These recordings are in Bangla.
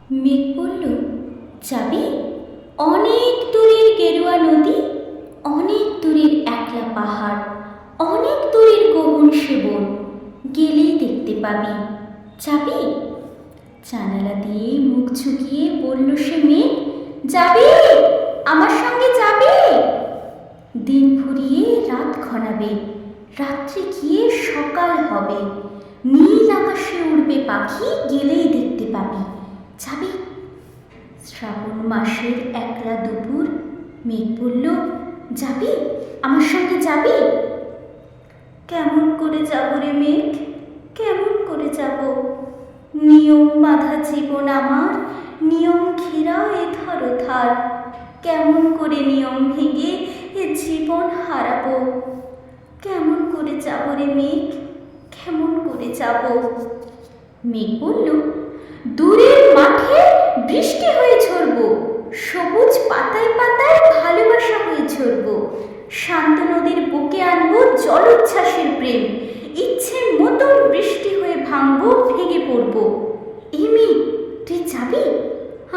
মেঘ বলল, যাবি? অনেক দূরের গেরুয়া নদী, অনেক দূরের একলা পাহাড়, অনেক দূরের গগন সেবন, গেলেই দেখতে পাবি। যাবি? জানালা দিয়ে মুখ ঝুঁকিয়ে বলল সে মেঘ, যাবি? আমার সঙ্গে যাবি? দিন ফুরিয়ে রাত ঘনাবে, রাত্রে গিয়ে সকাল হবে, নীল আকাশে উড়বে পাখি, গেলেই দেখতে পাবি। যাবি? শ্রাবণ মাসের একলা দুপুর, মেঘ বলল, যাবি? আমার সঙ্গে যাবি? কেমন করে যাব রে মেঘ, কেমন করে যাব? নিয়ম বাঁধা জীবন আমার, নিয়ম ঘেরা এ ধার ধার, কেমন করে নিয়ম ভেঙে এ জীবন হারাবো? কেমন করে যাব রে মেঘ, কেমন করে যাব? মেঘ বলল, দূরের মাঠে বৃষ্টি হয়ে ঝরব, সবুজ পাতায় পাতায় ভালোবাসা হয়ে ঝরব, শান্ত নদীর বুকে আনবো জলোচ্ছ্বাসের প্রেম, ইচ্ছে মতন বৃষ্টি হয়ে ভাঙবো, ভেঙে পড়বো। এই মেঘ, তুই যাবি?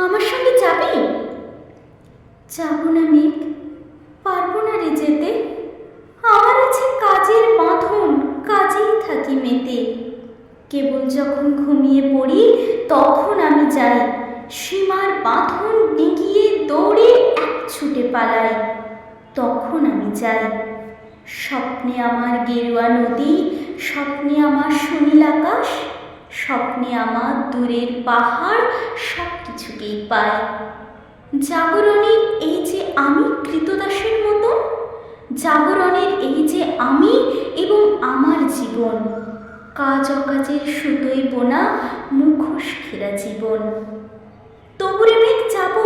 আমার সঙ্গে যাবি? যাব না মেঘ, পারবো না রে যেতে, আমার আছে কাজের বাঁধন, কাজেই থাকি মেতে। কেবল যখন ঘুমিয়ে পড়ি তখন আমি যাই, সীমার বাঁধন ডিঙিয়ে দৌড়ে এক ছুটে পালাই, তখন আমি যাই। স্বপ্নে আমার গেরুয়া নদী, স্বপ্নে আমার সুনীল আকাশ, স্বপ্নে আমার দূরের পাহাড়, সব কিছুকেই পাই। জাগরণের এই যে আমি কৃতদাসের মতন, জাগরণের এই যে আমি এবং আমার জীবন, কাজ অকাজের সুতোয় বোনা মুখোশ ঘেরা জীবন। তবুরে মেঘ যাব,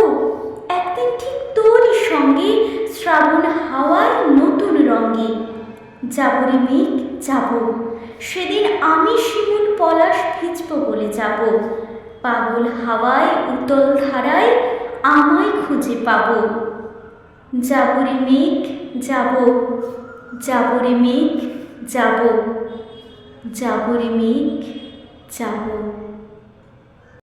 একদিন ঠিক তোরই সঙ্গে, শ্রাবণ হাওয়ায় নতুন রঙে। যাব রে মেঘ, যাব, সেদিন আমি শিমুল পলাশ ভিজব বলে যাব, পাগল হাওয়ায় উতল ধারায় আমায় খুঁজে পাব। যাব রে মেঘ, যাব, যাব রে মেঘ, যাব, যাব রে মেঘ, যাব।